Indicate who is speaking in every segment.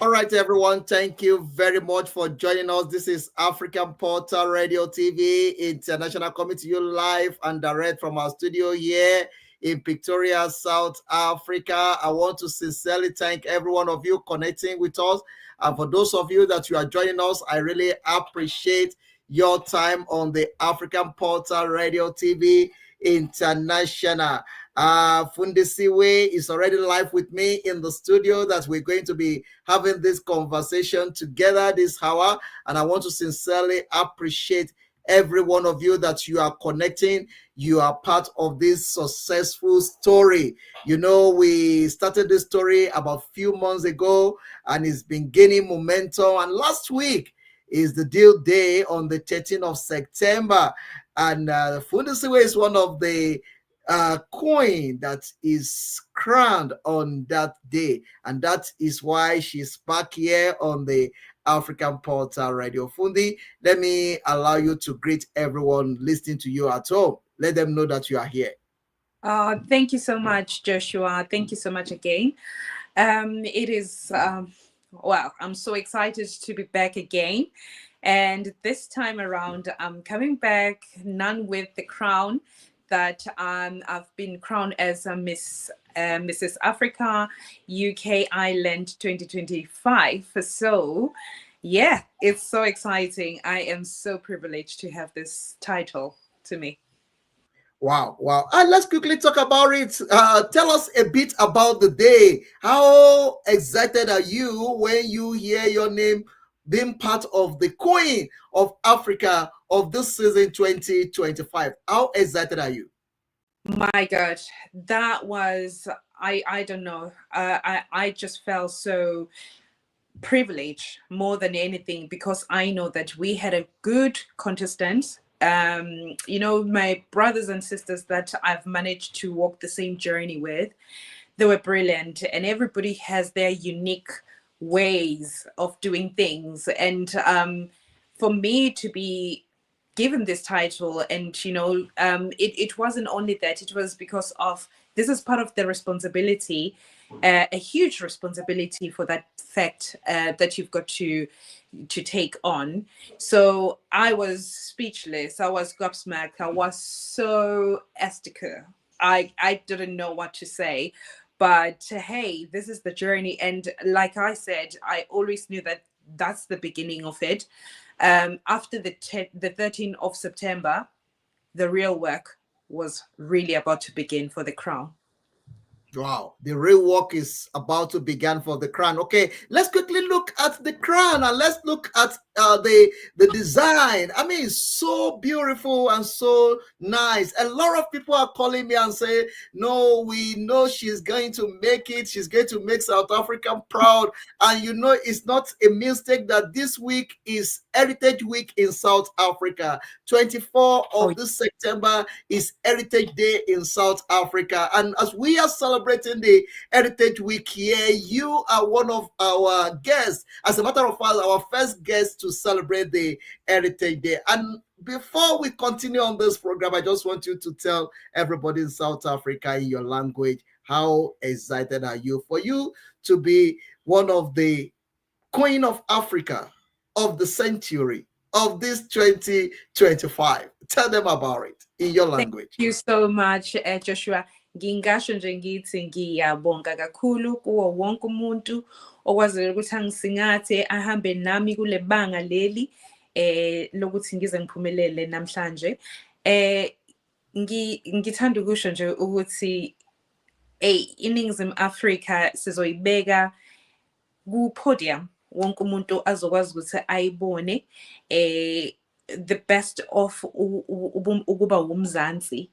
Speaker 1: All right, everyone. Thank you very much for joining us. This is African Portal Radio TV International coming to you live and direct from our studio here in Pretoria, South Africa. I want to sincerely thank every one of you connecting with us. And for those of you that you are joining us, I really appreciate your time on the African Portal Radio TV International. Fundisiwe is already live with me in the studio that we're going to be having this conversation together this hour. And I want to sincerely appreciate every one of you that you are connecting. You are part of this successful story. You know, we started this story about a few months ago and it's been gaining momentum. And last week is the due day on the 13th of September. And Fundisiwe is one of the coin that is crowned on that day, and that is why she's back here on the African Portal Radio. Fundi, let me allow you to greet everyone listening to you at home. Let them know that you are here.
Speaker 2: Thank you so much, Joshua. Thank you so much again. It is, wow, I'm so excited to be back again. And this time around, I'm coming back, none with the crown that I've been crowned as a Mrs. Africa UK Ireland 2025. So, yeah, it's so exciting. I am so privileged to have this title to me.
Speaker 1: Wow, wow. And let's quickly talk about it. Tell us a bit about the day. How excited are you when you hear your name being part of the Queen of Africa of this season 2025? How excited are you?
Speaker 2: My God, that was, I don't know. I just felt so privileged more than anything because I know that we had a good contestant. You know, my brothers and sisters that I've managed to walk the same journey with, they were brilliant, and everybody has their unique ways of doing things. And for me to be given this title, and you know, it wasn't only that, it was because of this is part of the responsibility, a huge responsibility for that fact that you've got to take on. So I was speechless, I was gobsmacked, I was so esticated. I didn't know what to say. But hey, this is the journey. And like I said, I always knew that that's the beginning of it. After the 13th of September, the real work was really about to begin for the crown.
Speaker 1: Wow, the real work is about to begin for the crown. Okay, let's quickly look at the crown and let's look at the design. I mean, it's so beautiful and so nice. A lot of people are calling me and say, "No, we know she's going to make it. She's going to make South Africa proud." And you know, it's not a mistake that this week is Heritage Week in South Africa. 24th of this September is Heritage Day in South Africa, and as we are celebrating the Heritage Week here, you are one of our guests. As a matter of fact, our first guest to celebrate the Heritage Day. And before we continue on this program, I just want you to tell everybody in South Africa in your language, how excited are you for you to be one of the Queen of Africa of the century of this 2025? Tell them about it in your language.
Speaker 2: Thank you so much, Joshua. Ngingasho nje ngithi ngiyabonga kakhulu kuwo wonke umuntu okwazile ukuthi angisingathe ahambe nami kule banga leli lokuthi ngize ngiphumelele namhlanje. Ngithanda ukusho nje ukuthi iNingizimu Afrika sizoyibeka ku podium, wonke umuntu azokwazi ukuthi ayibone the best of ukuba umzansi.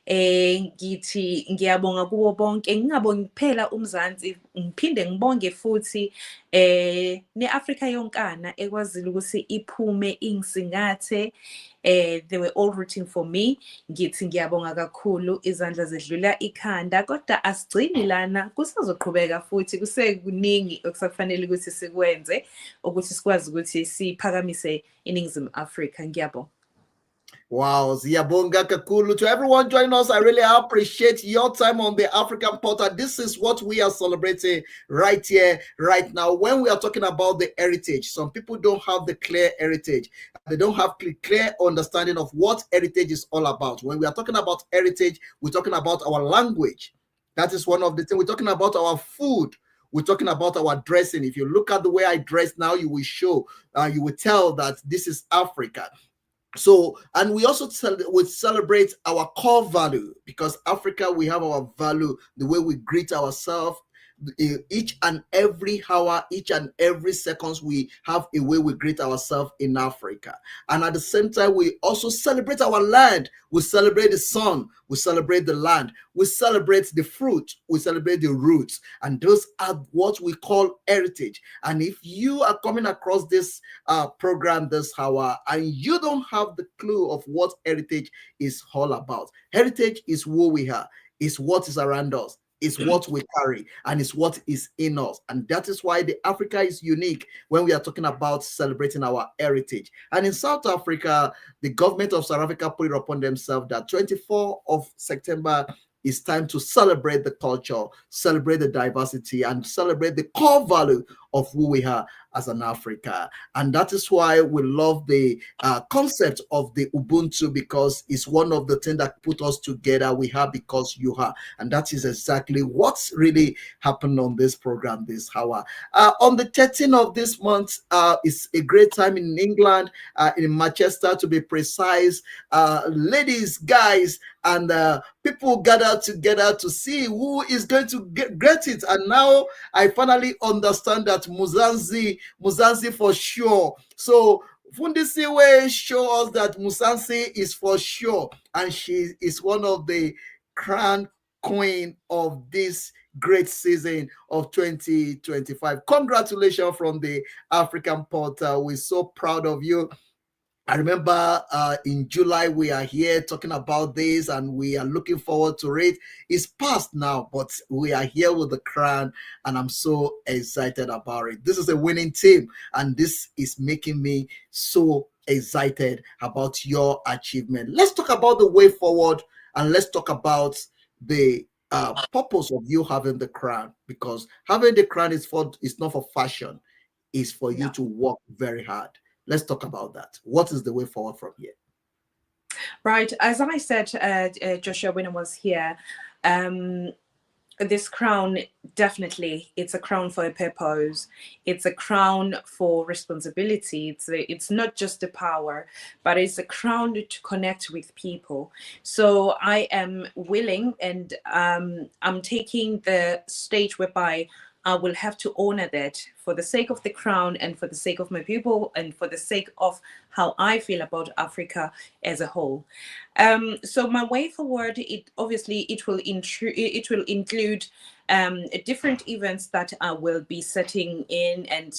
Speaker 2: Ngithi ngiyabonga kubo bonke, ngingabongi kuphela umzansi, ngiphinde ngibonge futhi neAfrika yonkana ekwazile ukuthi iphume ingisingathe. They were all rooting for me. Ngithi ngiyabonga kakhulu, izandla zedlula ikhanda, kodwa asigcini lana, kusazoqhubeka futhi kusekuningi okusafanele ukuthi sikwenze ukuthi sikwazi ukuthi siphakamise iNingizimu Afrika. Ngiyabonga.
Speaker 1: Wow, Ziyabonga Kakulu. To everyone joining us, I really appreciate your time on the African Portal. This is what we are celebrating right here, right now. When we are talking about the heritage, some people don't have the clear heritage. They don't have clear understanding of what heritage is all about. When we are talking about heritage, we're talking about our language. That is one of the things. We're talking about our food. We're talking about our dressing. If you look at the way I dress now, you will tell that this is Africa. So, and we also would celebrate our core value, because Africa, we have our value, the way we greet ourselves. Each and every hour, each and every seconds, we have a way we greet ourselves in Africa. And at the same time, we also celebrate our land. We celebrate the sun, we celebrate the land, we celebrate the fruit, we celebrate the roots, and those are what we call heritage. And if you are coming across this program this hour and you don't have the clue of what heritage is all about, heritage is who we are, is what is around us, is what we carry, and is what is in us. And that is why the Africa is unique when we are talking about celebrating our heritage. And in South Africa, the government of South Africa put it upon themselves that 24th of September is time to celebrate the culture, celebrate the diversity, and celebrate the core value of who we are as an Africa. And that is why we love the concept of the Ubuntu, because it's one of the things that put us together. We are because you are. And that is exactly what's really happened on this program this hour. On the 13th of this month is a great time in England, in Manchester to be precise. Ladies, guys, and people gather together to see who is going to get it. And now I finally understand that Muzansi for sure. So Fundisiwe show us that Musansi is for sure, and she is one of the crown queen of this great season of 2025. Congratulations from the African Portal. We're so proud of you. I remember in July we are here talking about this, and we are looking forward to it. It's past now, but we are here with the crown, and I'm so excited about it. This is a winning team, and this is making me so excited about your achievement. Let's talk about the way forward, and let's talk about the purpose of you having the crown, because having the crown is not for fashion, it's for you to work very hard. Let's talk about that. What is the way forward from here?
Speaker 2: Right. As I said, Joshua, when I was here, this crown, definitely, it's a crown for a purpose. It's a crown for responsibility. It's not just the power, but it's a crown to connect with people. So I am willing, and I'm taking the stage whereby I will have to honor that for the sake of the crown and for the sake of my people and for the sake of how I feel about Africa as a whole. So my way forward, it will include different events that I will be setting in, and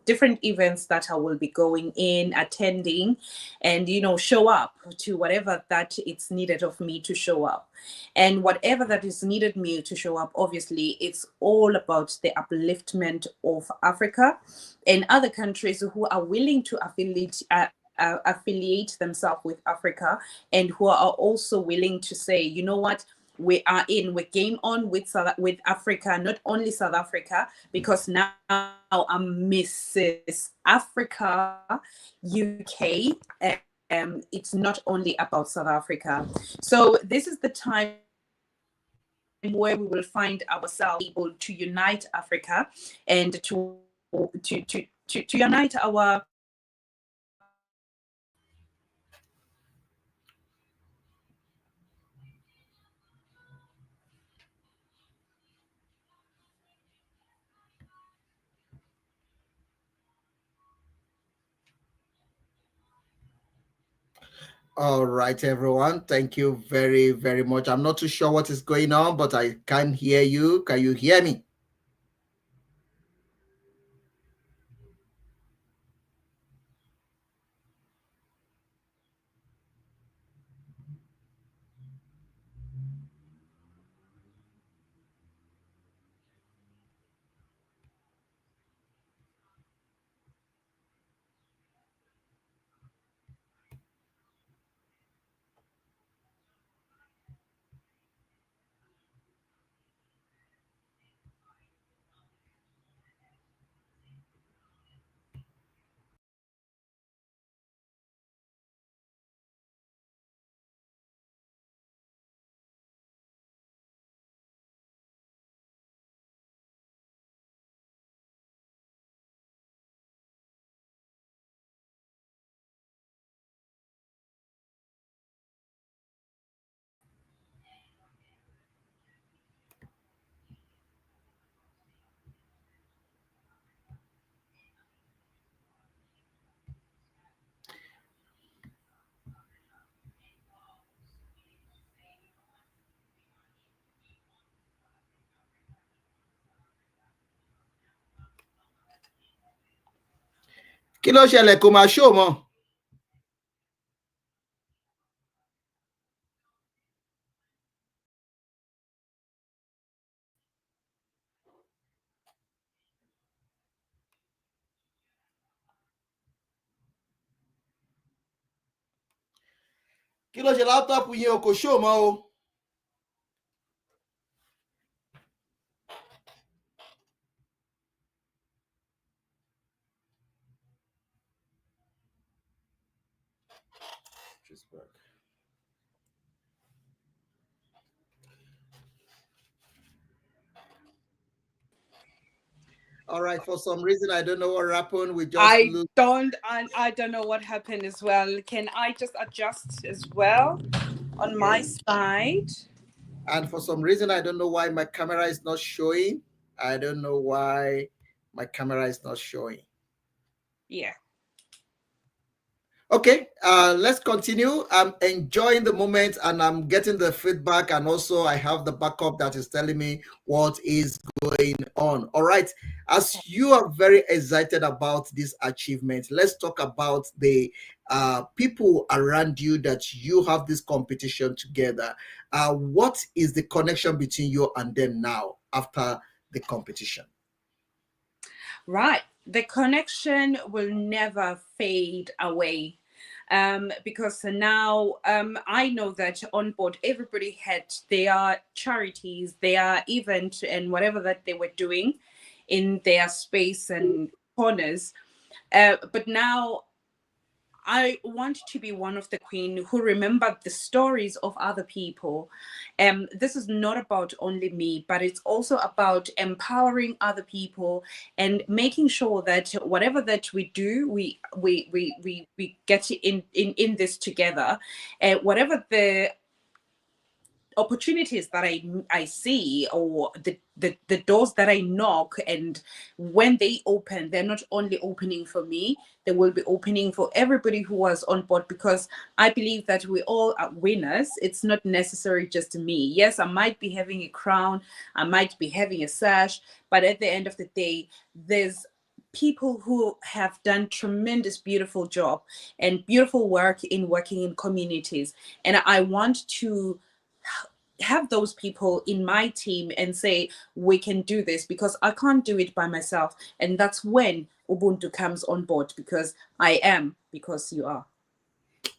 Speaker 2: different events that I will be going in, attending, and show up to whatever that it's needed of me to show up. And whatever that is needed me to show up, obviously it's all about the upliftment of Africa and other countries who are willing to affiliate themselves with Africa, and who are also willing to say, you know what, we're game on with Africa, not only South Africa, because now I'm Mrs. Africa UK. It's not only about South Africa. So this is the time where we will find ourselves able to unite Africa and to unite our
Speaker 1: All right, everyone. Thank you very, very much. I'm not too sure what is going on, but I can hear you. Can you hear me? Kí ló ṣẹlẹ̀ kó máa show mọ́? Kí ló ṣe laptop yín o, kò show mọ́ o? All right, for some reason I don't know what happened. We just
Speaker 2: I don't know what happened as well. Can I just adjust as well on my side?
Speaker 1: And for some reason I don't know why my camera is not showing. I don't know why my camera is not showing.
Speaker 2: Yeah.
Speaker 1: Okay, let's continue. I'm enjoying the moment and I'm getting the feedback, and also I have the backup that is telling me what is going on. All right, as you are very excited about this achievement, let's talk about the people around you that you have this competition together. What is the connection between you and them now after the competition?
Speaker 2: Right. The connection will never fade away. Because now I know that on board everybody had their charities, their event, and whatever that they were doing in their space and corners. But now I want to be one of the queen who remembered the stories of other people. This is not about only me, but it's also about empowering other people and making sure that whatever that we do, we get in this together. Whatever the opportunities that I see, or the doors that I knock, and when they open, they're not only opening for me, they will be opening for everybody who was on board, because I believe that we all are winners. It's not necessary just me. Yes, I might be having a crown, I might be having a sash, but at the end of the day, there's people who have done tremendous beautiful job and beautiful work in working in communities, and I want to have those people in my team and say we can do this, because I can't do it by myself. And that's when Ubuntu comes on board, because I am because you are.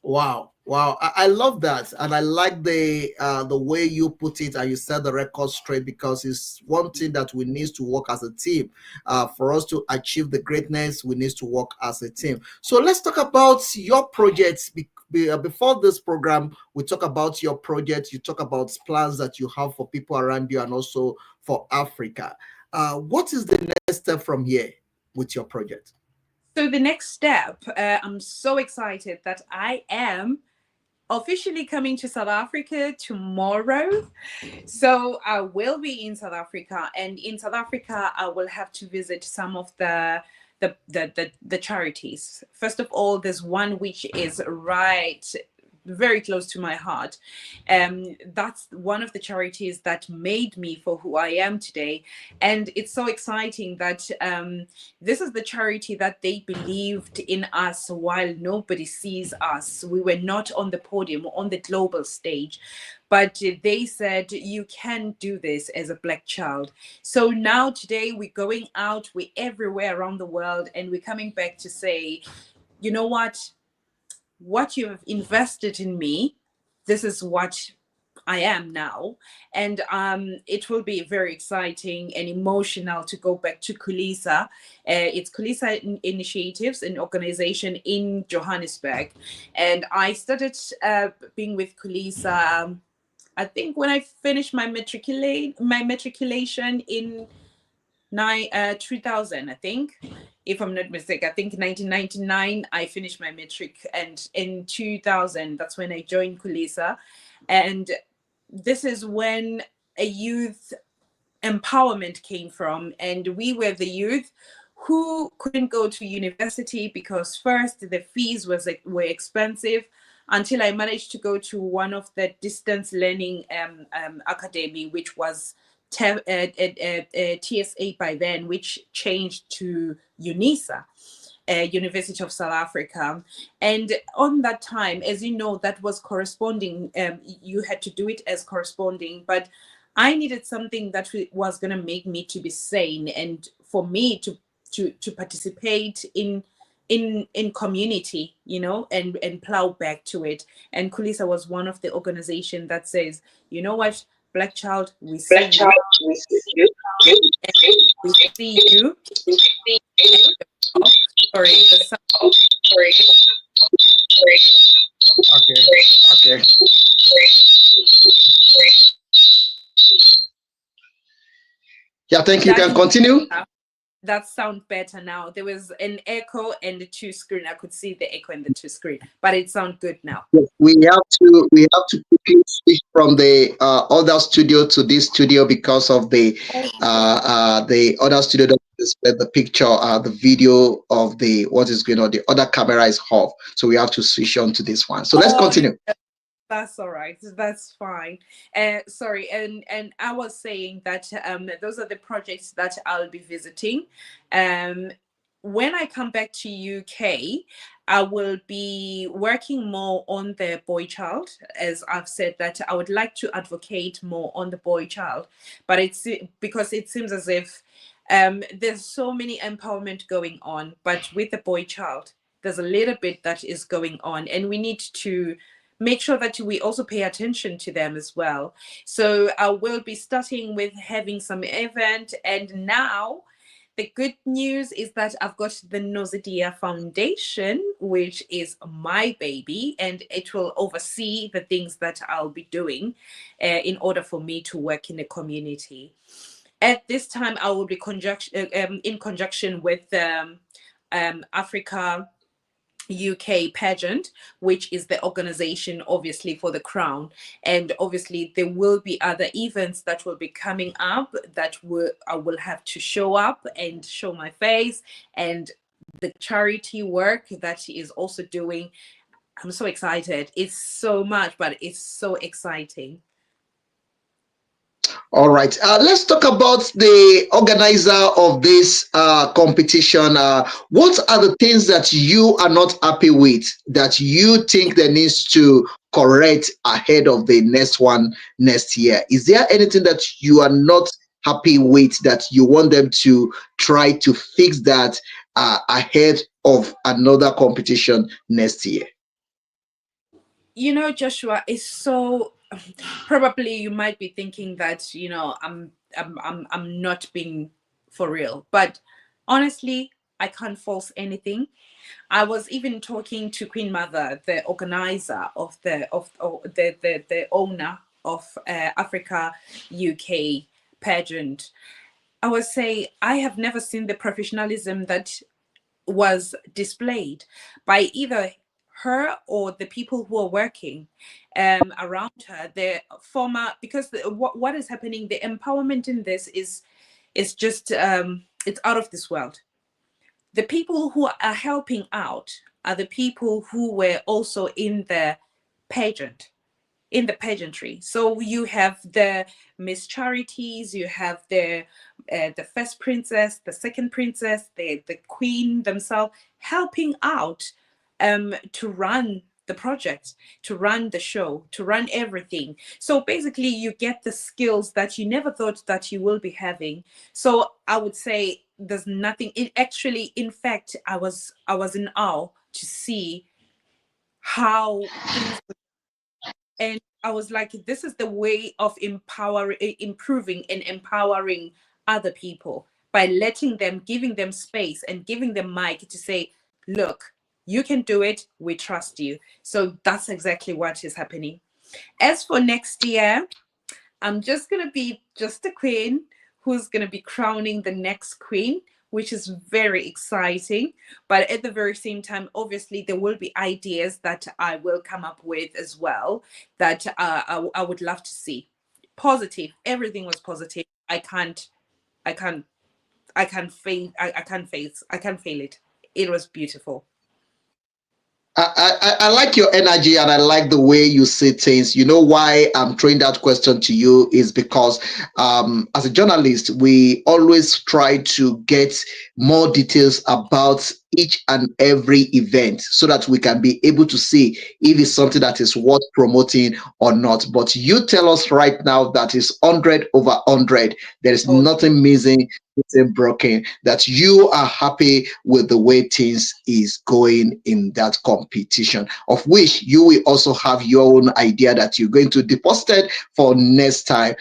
Speaker 1: Wow, I love that, and I like the way you put it, and you set the record straight, because it's one thing that we need to work as a team. For us to achieve the greatness, we need to work as a team. So let's talk about your projects. Before this program, we talk about your project. You talk about plans that you have for people around you and also for Africa. What is the next step from here with your project?
Speaker 2: So the next step, I'm so excited that I am officially coming to South Africa tomorrow. So I will be in South Africa, and in South Africa, I will have to visit some of the charities. First of all, there's one which is very close to my heart. That's one of the charities that made me for who I am today. And it's so exciting that this is the charity that they believed in us while nobody sees us. We were not on the podium, on the global stage, but they said, you can do this as a Black child. So now today we're going out, we're everywhere around the world, and we're coming back to say, you know what you have invested in me, this is what I am now. And it will be very exciting and emotional to go back to Kulisa. It's Kulisa Initiatives, an organization in Johannesburg. And I started being with Kulisa, I think when I finished my matriculation in 2000, I think, if I'm not mistaken. I think 1999 I finished my matric, and in 2000 that's when I joined Kulisa. And this is when a youth empowerment came from, and we were the youth who couldn't go to university because first the fees were expensive, until I managed to go to one of the distance learning academy, which was TSA by then, which changed to UNISA. University of South Africa. And on that time, as you know, that was corresponding. You had to do it as corresponding, but I needed something that was going to make me to be sane and for me to participate in community, you know, and plow back to it. And Khulisa was one of the organization that says, you know what, Black child, we see
Speaker 3: Black child,
Speaker 2: you.
Speaker 3: we see you.
Speaker 2: We see you. Oh, sorry, the sound.
Speaker 3: Oh, sorry.
Speaker 1: Okay. Yeah, thank you. Can continue.
Speaker 2: That sounds better now. There was an echo and the two screen. I could see the echo and the two screen, but it sounds good now.
Speaker 1: We have to quickly switch from the other studio to this studio because of the other studio that display the picture, the video of the what is going on. The other camera is off, so we have to switch on to this one. So let's continue.
Speaker 2: That's all right. That's fine. Sorry, and I was saying that those are the projects that I'll be visiting. When I come back to UK, I will be working more on the boy child, as I've said that I would like to advocate more on the boy child, but it's because it seems as if there's so many empowerment going on, but with the boy child, there's a little bit that is going on, and we need to make sure that we also pay attention to them as well. So I will be starting with having some event. And now the good news is that I've got the Nozidia Foundation, which is my baby, and it will oversee the things that I'll be doing in order for me to work in the community. At this time, I will be in conjunction with Africa UK pageant, which is the organization obviously for the crown, and obviously there will be other events that will be coming up that I will have to show up and show my face, and the charity work that he is also doing. I'm so excited. It's so much, but it's so exciting.
Speaker 1: All right, let's talk about the organizer of this competition. What are the things that you are not happy with that you think there needs to correct ahead of the next one next year? Is there anything that you are not happy with that you want them to try to fix that ahead of another competition next year?
Speaker 2: You know, Joshua, it's so probably you might be thinking that, you know, I'm not being for real, but honestly, I can't false anything. I was even talking to Queen Mother, the organizer of the owner of Africa UK pageant. I was saying I have never seen the professionalism that was displayed by either her or the people who are working around her, the former, because what is happening, the empowerment in this is just it's out of this world. The people who are helping out are the people who were also in the pageant, in the pageantry. So you have the Miss Charities, you have the first princess, the second princess, the queen themselves helping out to run the project, to run the show, to run everything. So basically you get the skills that you never thought that you will be having. So I would say there's nothing, it actually, in fact, I was in awe to see how things, and I was like, this is the way of improving and empowering other people by letting them, giving them space and giving them mic to say, look, you can do it, we trust you. So that's exactly what is happening. As for next year, I'm just going to be just a queen who's going to be crowning the next queen, which is very exciting. But at the very same time, obviously, there will be ideas that I will come up with as well that I would love to see. Positive. Everything was positive. I can't fail it. It was beautiful.
Speaker 1: I like your energy and I like the way you say things. You know why I'm throwing that question to you is because as a journalist, we always try to get more details about each and every event so that we can be able to see if it's something that is worth promoting or not. But you tell us right now that is 100 over 100. There is
Speaker 2: Oh,
Speaker 1: nothing missing, nothing broken, that you are happy with the way things is going in that competition, of which you will also have your own idea that you're going to deposit it for next time,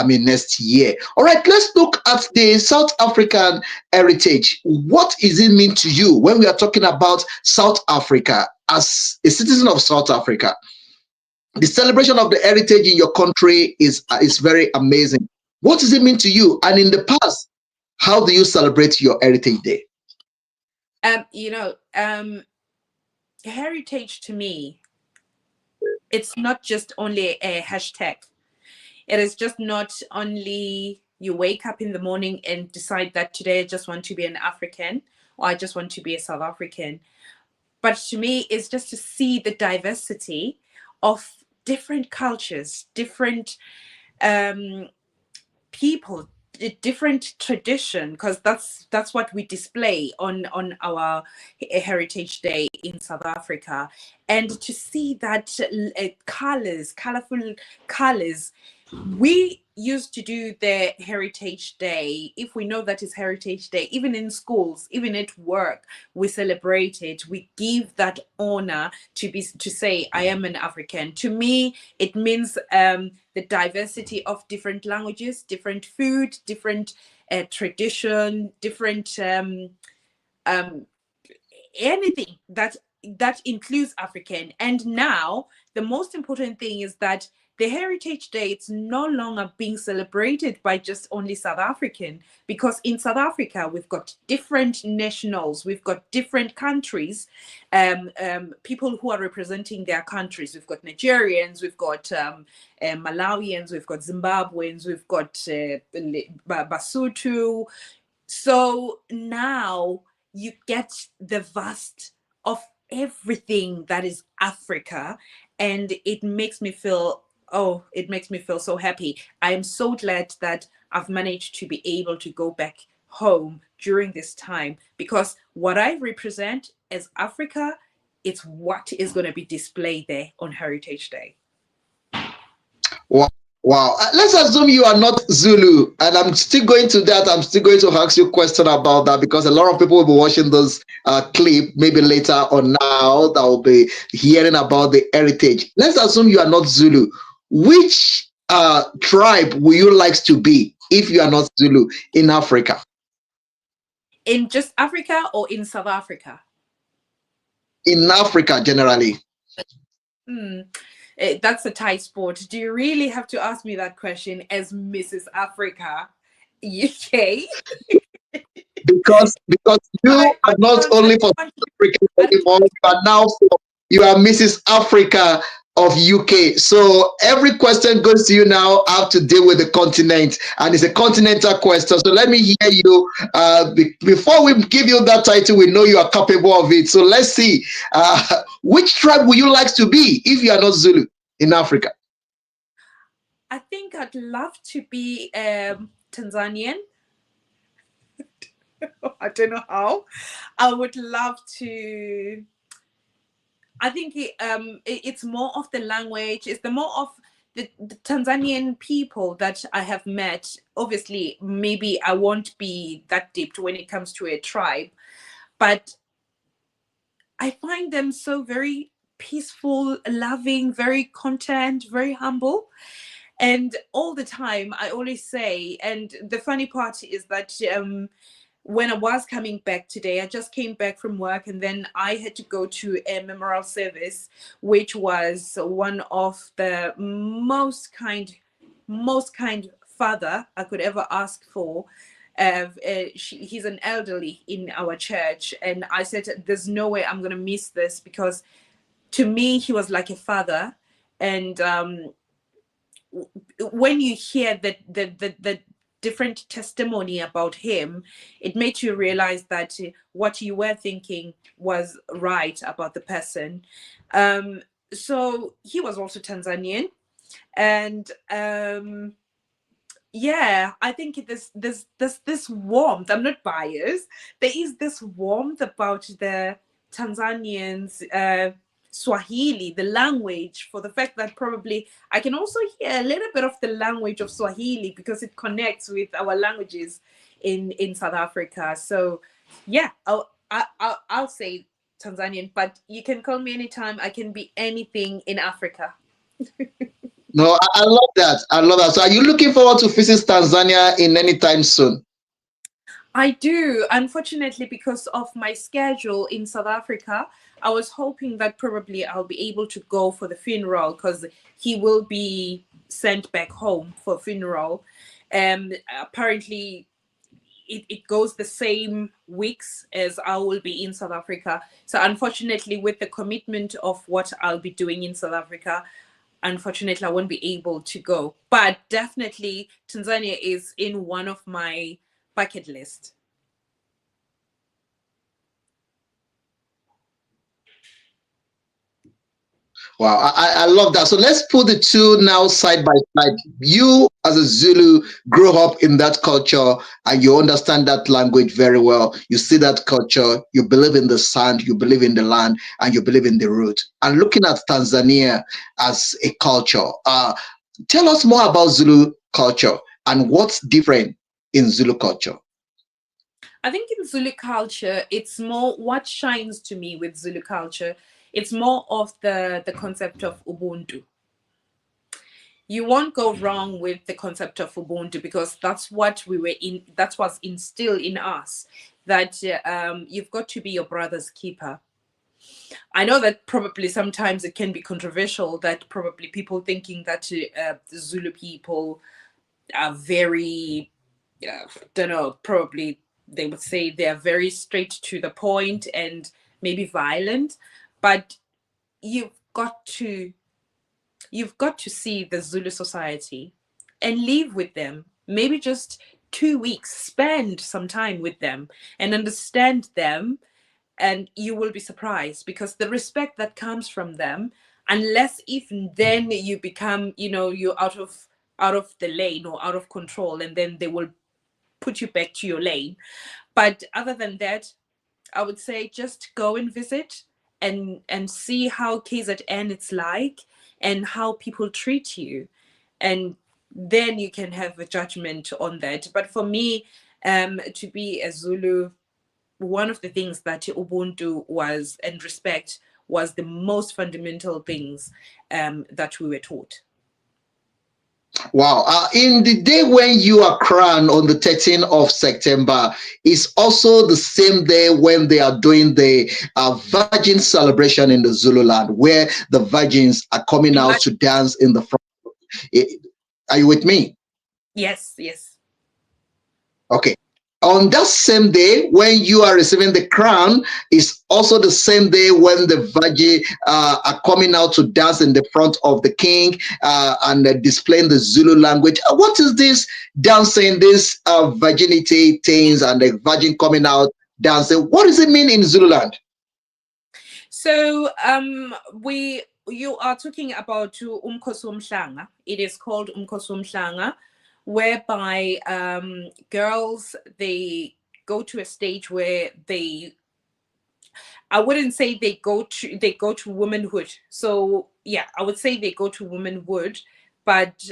Speaker 1: next year. All right, let's look at the South African heritage. What does it mean to you when we are talking about South Africa as a citizen of South Africa? The celebration of the heritage in your country is very amazing. What does it mean to you? And in the past, how do you celebrate your Heritage Day?
Speaker 2: Heritage to me, it's not just only a hashtag. It is just not only you wake up in the morning and decide that today I just want to be an African or I just want to be a South African. But to me, it's just to see the diversity of different cultures, different people, different tradition, because that's what we display on our Heritage Day in South Africa. And to see that colorful colors, we used to do the Heritage Day. If we know that it's Heritage Day, even in schools, even at work, we celebrate it. We give that honor to say I am an African. To me, it means the diversity of different languages, different food, different tradition, different anything that includes African. And now the most important thing is that the Heritage Day, it's no longer being celebrated by just only South African, because in South Africa, we've got different nationals, we've got different countries, people who are representing their countries. We've got Nigerians, we've got Malawians, we've got Zimbabweans, we've got Basotho. So now you get the vast of everything that is Africa, and it makes me feel so happy. I am so glad that I've managed to be able to go back home during this time, because what I represent as Africa, it's what is going to be displayed there on Heritage Day.
Speaker 1: Wow. Wow. Let's assume you are not Zulu, and I'm still going to that. I'm still going to ask you a question about that, because a lot of people will be watching this clip maybe later or now that will be hearing about the heritage. Let's assume you are not Zulu. Which tribe will you like to be if you are not Zulu in Africa?
Speaker 2: In just Africa or in South Africa?
Speaker 1: In Africa, generally.
Speaker 2: That's a tight sport. Do you really have to ask me that question as Mrs. Africa UK?
Speaker 1: because you are not only for Africa anymore, you are Mrs. Africa of UK. So every question goes to you now. I have to deal with the continent, and it's a continental question. So let me hear you. Before we give you that title, we know you are capable of it. So let's see. Which tribe would you like to be if you are not Zulu in Africa?
Speaker 2: I think I'd love to be Tanzanian. I don't know how. I would love to. I think it's more of the language. It's the more of the Tanzanian people that I have met. Obviously, maybe I won't be that deep when it comes to a tribe, but I find them so very peaceful, loving, very content, very humble. And all the time, I always say, and the funny part is that when I was coming back today, I just came back from work, and then I had to go to a memorial service, which was one of the most kind father I could ever ask for. He's an elderly in our church, and I said, there's no way I'm going to miss this, because to me, he was like a father. And when you hear the different testimony about him, it made you realize that what you were thinking was right about the person. So he was also Tanzanian, and yeah, I think there's this warmth. I'm not biased. There is this warmth about the Tanzanians, Swahili, the language, for the fact that probably I can also hear a little bit of the language of Swahili because it connects with our languages in South Africa. So yeah, I'll say Tanzanian, but you can call me anytime. I can be anything in Africa.
Speaker 1: No, I love that. I love that. So, are you looking forward to visit Tanzania in any time soon?
Speaker 2: I do. Unfortunately, because of my schedule in South Africa, I was hoping that probably I'll be able to go for the funeral because he will be sent back home for funeral. Apparently, it goes the same weeks as I will be in South Africa. So, unfortunately, with the commitment of what I'll be doing in South Africa, unfortunately, I won't be able to go. But definitely, Tanzania is in one of my bucket list.
Speaker 1: Wow, I love that. So let's put the two now side by side. You, as a Zulu, grew up in that culture and you understand that language very well. You see that culture, you believe in the sand, you believe in the land, and you believe in the root. And looking at Tanzania as a culture, tell us more about Zulu culture and what's different in Zulu culture.
Speaker 2: I think in Zulu culture, it's more what shines to me with Zulu culture. It's more of the concept of Ubuntu. You won't go wrong with the concept of Ubuntu because that's what we were in. That's what's instilled in us. That you've got to be your brother's keeper. I know that probably sometimes it can be controversial. That probably people thinking that the Zulu people are very, don't know, probably they would say they're very straight to the point and maybe violent, but you've got to you've got to see the Zulu society and live with them. Maybe just 2 weeks, spend some time with them and understand them, and you will be surprised because the respect that comes from them, unless even then you become, you're out of the lane or out of control, and then they will put you back to your lane. But other than that, I would say just go and visit and see how KZN it's like and how people treat you, and then you can have a judgment on that. But for me, to be a Zulu, one of the things that Ubuntu was and respect was the most fundamental things that we were taught.
Speaker 1: Wow. In the day when you are crowned on the 13th of September, is also the same day when they are doing the Virgin celebration in the Zululand, where the virgins are coming out to dance in the front. Are you with me?
Speaker 2: Yes, yes.
Speaker 1: Okay. On that same day when you are receiving the crown is also the same day when the Virgin are coming out to dance in the front of the king and displaying the Zulu language. What is this dancing, this virginity things and the Virgin coming out dancing? What does it mean in Zululand?
Speaker 2: So you are talking about Umkhosi Womhlanga. It is called Umkhosi Womhlanga, whereby girls, they go to a stage where I wouldn't say they go to womanhood. So yeah, I would say they go to womanhood, but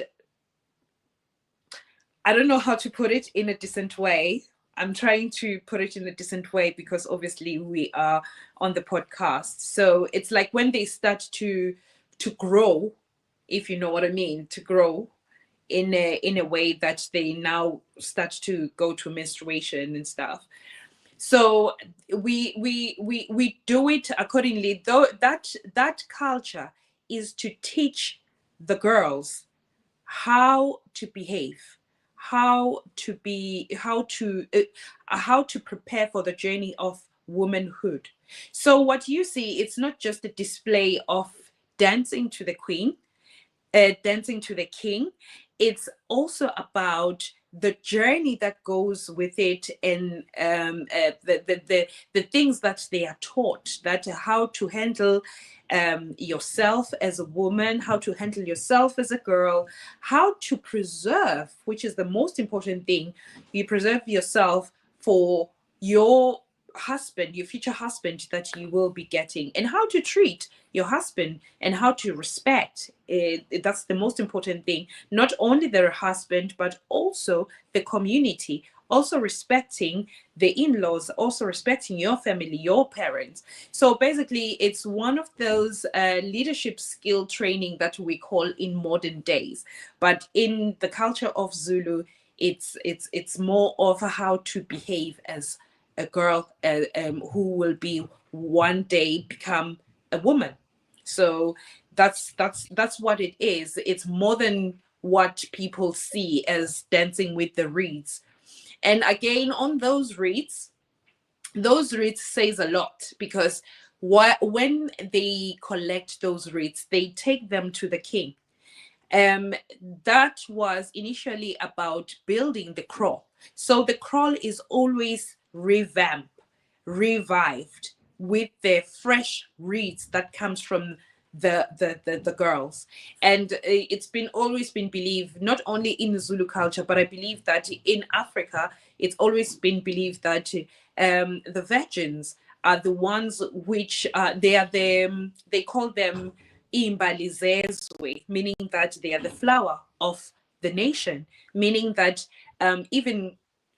Speaker 2: I don't know how to put it in a decent way. I'm trying to put it in a decent way because obviously we are on the podcast. So it's like when they start to grow, if you know what I mean, to grow in a way that they now start to go to menstruation and stuff. So we do it accordingly. Though that culture is to teach the girls how to behave, how to prepare for the journey of womanhood. So what you see, it's not just a display of dancing to the queen, dancing to the king. It's also about the journey that goes with it, and the things that they are taught, that how to handle yourself as a woman, how to handle yourself as a girl, how to preserve, which is the most important thing. You preserve yourself for your husband, your future husband that you will be getting, and how to treat your husband and how to respect it. That's the most important thing. Not only their husband, but also the community, also respecting the in-laws, also respecting your family, your parents. So basically, it's one of those leadership skill training that we call in modern days. But in the culture of Zulu, it's more of how to behave as a girl who will be one day become a woman. So that's what it is. It's more than what people see as dancing with the reeds. And again, on those reeds says a lot, because when they collect those reeds, they take them to the king. That was initially about building the kraal. So the kraal is always revamped, revived with the fresh reeds that comes from the girls. And it's been always been believed, not only in Zulu culture, but I believe that in Africa, it's always been believed that the virgins are the ones which they call them imbali zezwe, meaning that they are the flower of the nation, meaning that even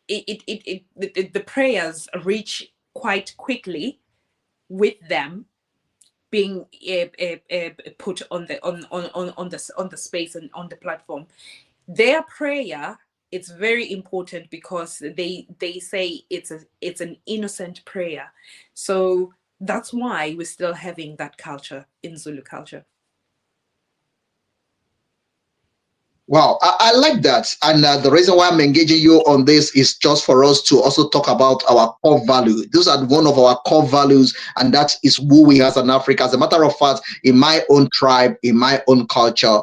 Speaker 2: the prayers reach quite quickly with them being put on the space and on the platform. Their prayer, it's very important because they say it's an innocent prayer. So that's why we're still having that culture in Zulu culture.
Speaker 1: Wow, I like that. And the reason why I'm engaging you on this is just for us to also talk about our core value. Those are one of our core values, and that is who we are as an African. As a matter of fact, in my own tribe, in my own culture,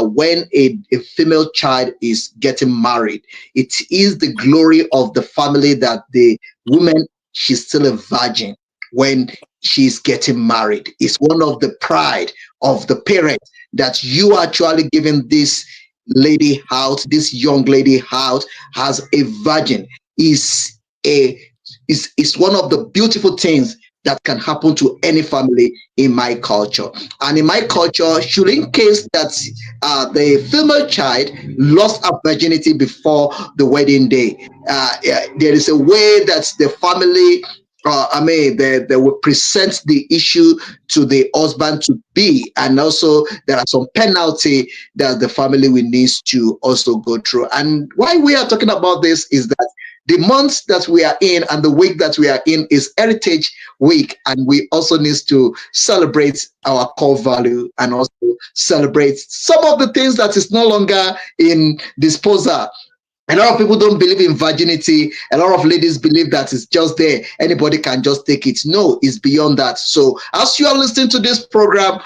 Speaker 1: when a female child is getting married, it is the glory of the family that the woman, she's still a virgin when she's getting married. It's one of the pride of the parent that you are actually giving this lady out, this young lady out as a virgin is one of the beautiful things that can happen to any family in my culture. And in my culture, should in case that the female child lost her virginity before the wedding day, there is a way that the family they will present the issue to the husband to be, and also there are some penalty that the family will need to also go through. And why we are talking about this is that the month that we are in and the week that we are in is Heritage Week, and we also need to celebrate our core value and also celebrate some of the things that is no longer in disposal. A lot of people don't believe in virginity. A lot of ladies believe that it's just there. Anybody can just take it. No, it's beyond that. So as you are listening to this program,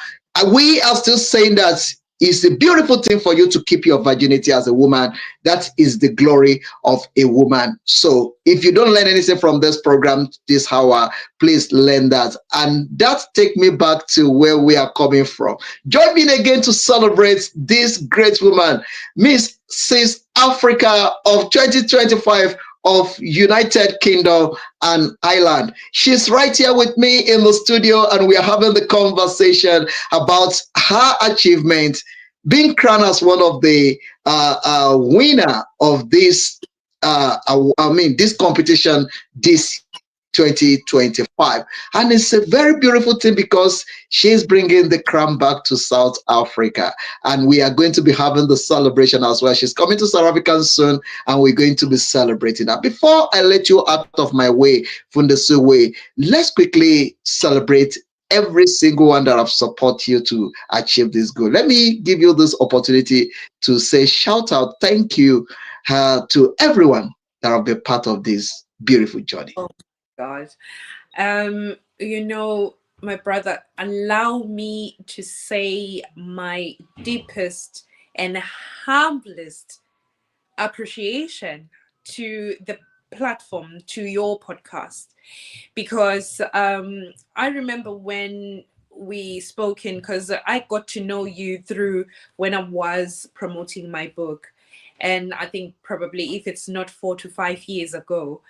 Speaker 1: we are still saying that it's a beautiful thing for you to keep your virginity as a woman. That is the glory of a woman. So if you don't learn anything from this program this hour, please learn that. And that take me back to where we are coming from. Join me again to celebrate this great woman, Miss Sis Africa of 2025 of United Kingdom and Ireland. She's right here with me in the studio, and we are having the conversation about her achievement, being crowned as one of the winner of this this competition this 2025. And it's a very beautiful thing because she's bringing the crown back to South Africa, and we are going to be having the celebration as well. She's coming to South Africa soon, and we're going to be celebrating that. Before I let you out of my way, Fundesu way, let's quickly celebrate every single one that have supported you to achieve this goal. Let me give you this opportunity to say shout out, thank you to everyone that have been part of this beautiful journey.
Speaker 2: Oh God. You know, my brother, allow me to say my deepest and humblest appreciation to the platform, to your podcast, because I remember when we spoke in, because I got to know you through when I was promoting my book. And I think probably if it's not 4 to 5 years ago.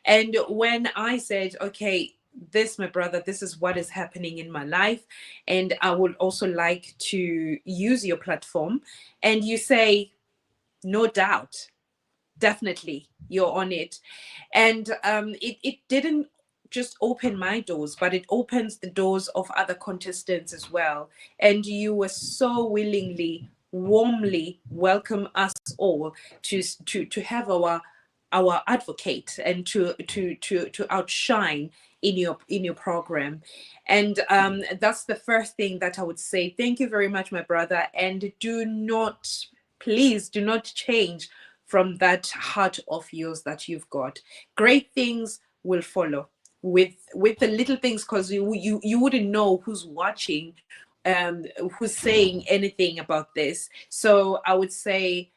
Speaker 2: And when I said, okay, this, my brother, this is what is happening in my life, and I would also like to use your platform. And you say, no doubt, definitely, you're on it. And it didn't just open my doors, but it opens the doors of other contestants as well. And you were so willingly, warmly welcome us all to have our advocate and to outshine in your program. And that's the first thing that I would say. Thank you very much, my brother. And please do not change from that heart of yours that you've got. Great things will follow with the little things, because you wouldn't know who's watching, who's saying anything about this. So I would say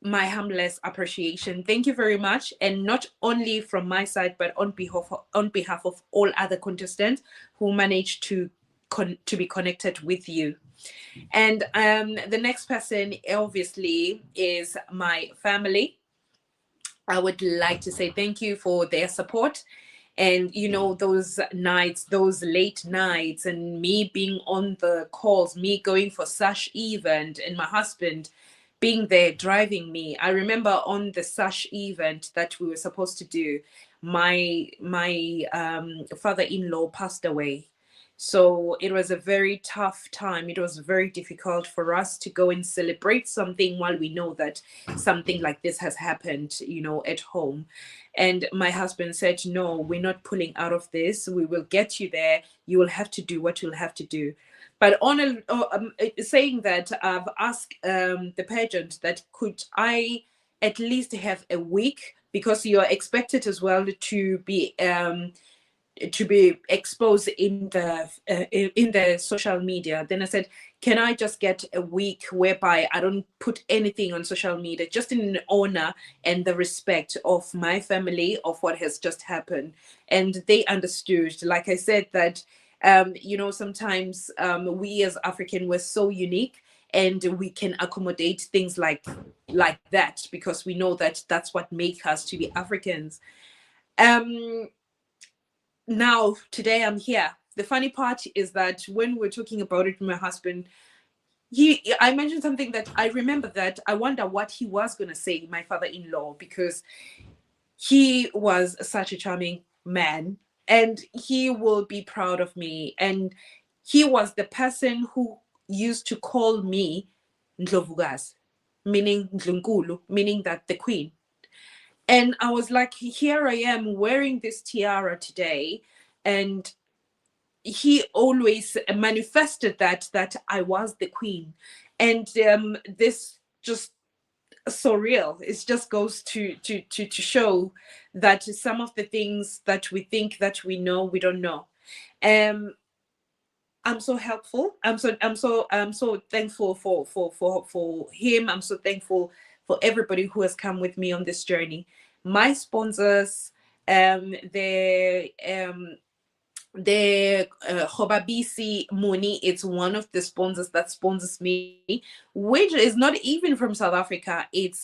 Speaker 2: my humblest appreciation. Thank you very much. And not only from my side, but on behalf of all other contestants who managed to be connected with you. And the next person obviously is my family. I would like to say thank you for their support. And those nights, those late nights, and me being on the calls, me going for Sash event, and my husband being there driving me. I remember on the Sash event that we were supposed to do, my father-in-law passed away. So it was a very tough time. It was very difficult for us to go and celebrate something while we know that something like this has happened, at home. And my husband said, no, we're not pulling out of this. We will get you there. You will have to do what you'll have to do. But saying that, I've asked the pageant that could I at least have a week, because you're expected as well to be exposed in the social media. Then I said, can I just get a week whereby I don't put anything on social media, just in honor and the respect of my family, of what has just happened. And they understood, like I said, that sometimes we as African, we're so unique, and we can accommodate things like that, because we know that that's what makes us to be Africans. Now, today I'm here. The funny part is that when we're talking about it with my husband, I mentioned something that I remember, that I wonder what he was going to say, my father-in-law, because he was such a charming man, and he will be proud of me. And he was the person who used to call me Ndlovukazi, meaning Ndlunkulu, meaning that the queen. And I was like, here I am wearing this tiara today. And he always manifested that I was the queen. And this just so real. It just goes to show that some of the things that we think that we know, we don't know. I'm so helpful. I'm so thankful for him. I'm so thankful for everybody who has come with me on this journey. My sponsors, the Hobabisi Muni, it's one of the sponsors that sponsors me, which is not even from South Africa. It's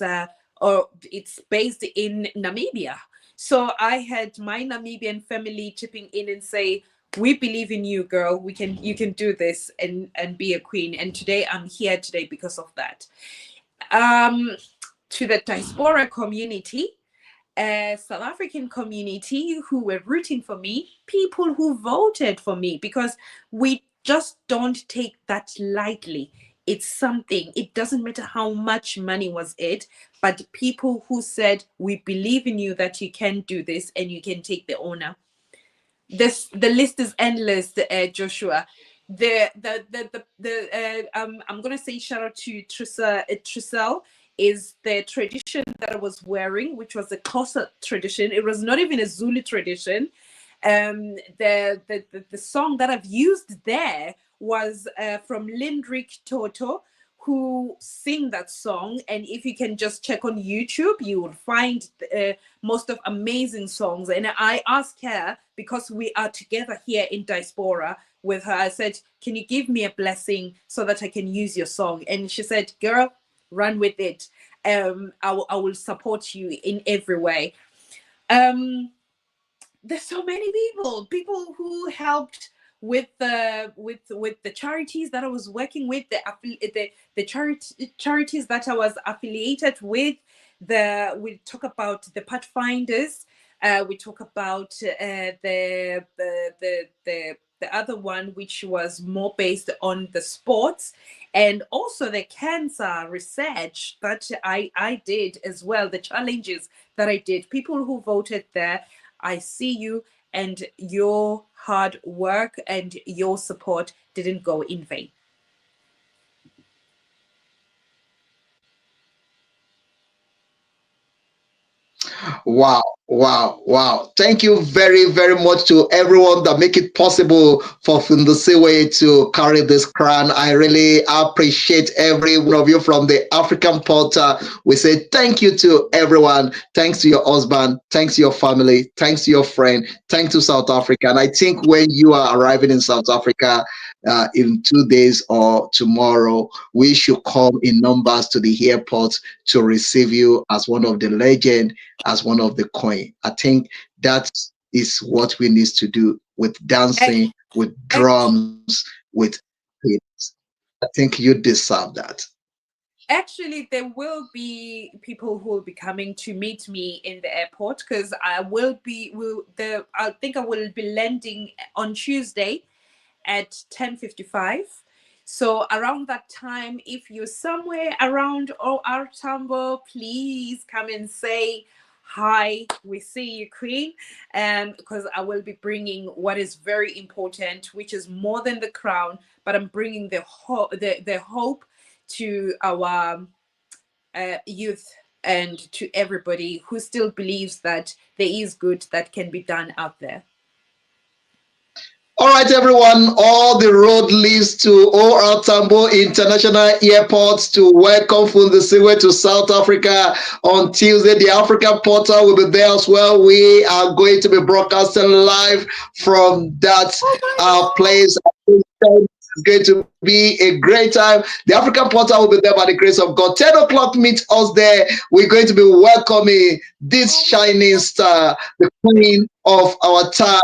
Speaker 2: based in Namibia. So I had my Namibian family chipping in and say, we believe in you, girl. You can do this and be a queen. And today I'm here today because of that. To the diaspora community, South African community who were rooting for me, people who voted for me, because we just don't take that lightly. It's something. It doesn't matter how much money was it, but people who said, we believe in you, that you can do this and you can take the honor. The list is endless, Joshua. I'm gonna say shout out to Trisel. Is the tradition that I was wearing, which was a Xhosa tradition. It was not even a Zulu tradition. The song that I've used there was from Lindrick Toto, who sing that song, and if you can just check on YouTube, you will find most of amazing songs. And I asked her, because we are together here in diaspora with her, I said, can you give me a blessing so that I can use your song? And she said, girl, run with it. I will support you in every way. There's so many people who helped with the charities that I was working with, the charities that I was affiliated with. We talk about the Pathfinders. We talk about the other one, which was more based on the sports, and also the cancer research that I did as well, the challenges that I did. People who voted there, I see you, and your hard work and your support didn't go in vain.
Speaker 1: Wow, wow, wow. Thank you very, very much to everyone that make it possible for Fundisiwe to carry this crown. I really appreciate every one of you from the African Portal. We say thank you to everyone. Thanks to your husband. Thanks to your family. Thanks to your friend. Thanks to South Africa. And I think when you are arriving in South Africa, in 2 days or tomorrow, we should come in numbers to the airport to receive you as one of the legend, as one of the coin. I think that is what we need to do with dancing, with drums, with hits. I think you deserve that.
Speaker 2: Actually, there will be people who will be coming to meet me in the airport, because I think I will be landing on Tuesday at 10:55. So around that time, if you're somewhere around OR Tambo, please come and say hi. We see you, Queen. Because I will be bringing what is very important, which is more than the crown, but I'm bringing the hope to our youth and to everybody who still believes that there is good that can be done out there.
Speaker 1: All right, everyone. All the road leads to OR Tambo International Airport to welcome Fundisiwe to South Africa on Tuesday. The African Portal will be there as well. We are going to be broadcasting live from that place. It's going to be a great time. The African Portal will be there by the grace of God. 10 o'clock, meet us there. We're going to be welcoming this shining star, the queen of our time,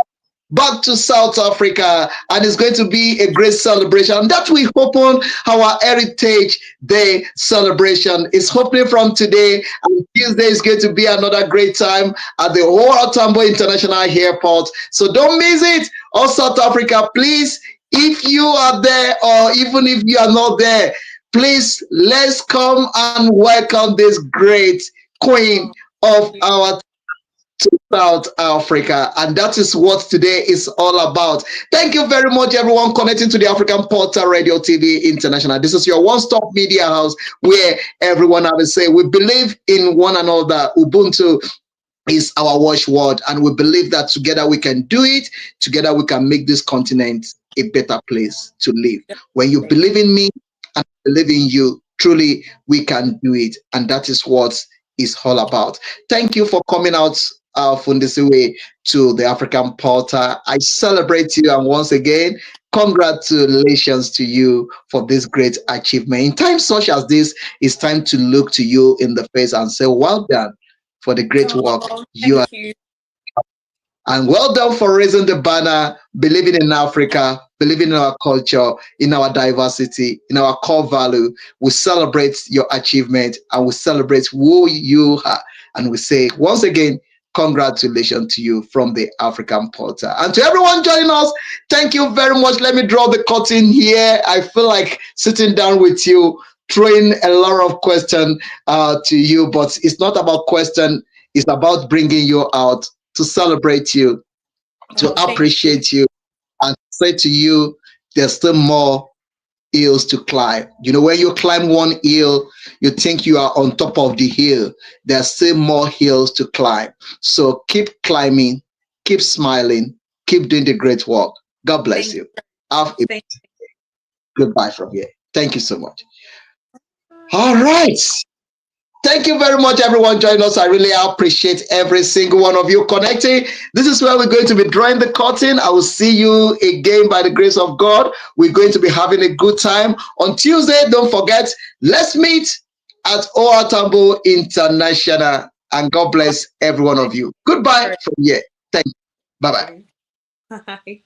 Speaker 1: back to South Africa, and it's going to be a great celebration. That we open our Heritage Day celebration. It's opening from today, and Tuesday is going to be another great time at the OR Tambo International Airport. So don't miss it. All South Africa, please, if you are there, or even if you are not there, please, let's come and welcome this great queen of our to South Africa. And that is what today is all about. Thank you very much, everyone, connecting to the African Portal Radio TV International. This is your one-stop media house where everyone has a say. We believe in one another. Ubuntu is our watchword, and we believe that together we can do it. Together we can make this continent a better place to live. When you believe in me and believe in you, truly we can do it. And that is what is all about. Thank you for coming out, Fundisiwe, to the African Portal. I celebrate you, and once again, congratulations to you for this great achievement. In times such as this, it's time to look to you in the face and say, well done for the great work you are. And well done for raising the banner, believing in Africa, believing in our culture, in our diversity, in our core value. We celebrate your achievement, and we celebrate who you are. And we say, once again, congratulations to you from the African Portal. And to everyone joining us, thank you very much. Let me draw the curtain here. I feel like sitting down with you, throwing a lot of questions to you, but it's not about question. It's about bringing you out to celebrate you, to appreciate you, and say to you, there's still more hills to climb. You know, when you climb one hill, you think you are on top of the hill. There's still more hills to climb. So keep climbing, keep smiling, keep doing the great work. God bless you. Have a goodbye from here. Thank you so much. All right. Thank you very much, everyone joining us. I really appreciate every single one of you connecting. This is where we're going to be drawing the curtain. I will see you again by the grace of God. We're going to be having a good time. On Tuesday, don't forget, let's meet at OR Tambo International. And God bless every one of you. Goodbye from here. Thank you. Bye-bye.
Speaker 2: Bye.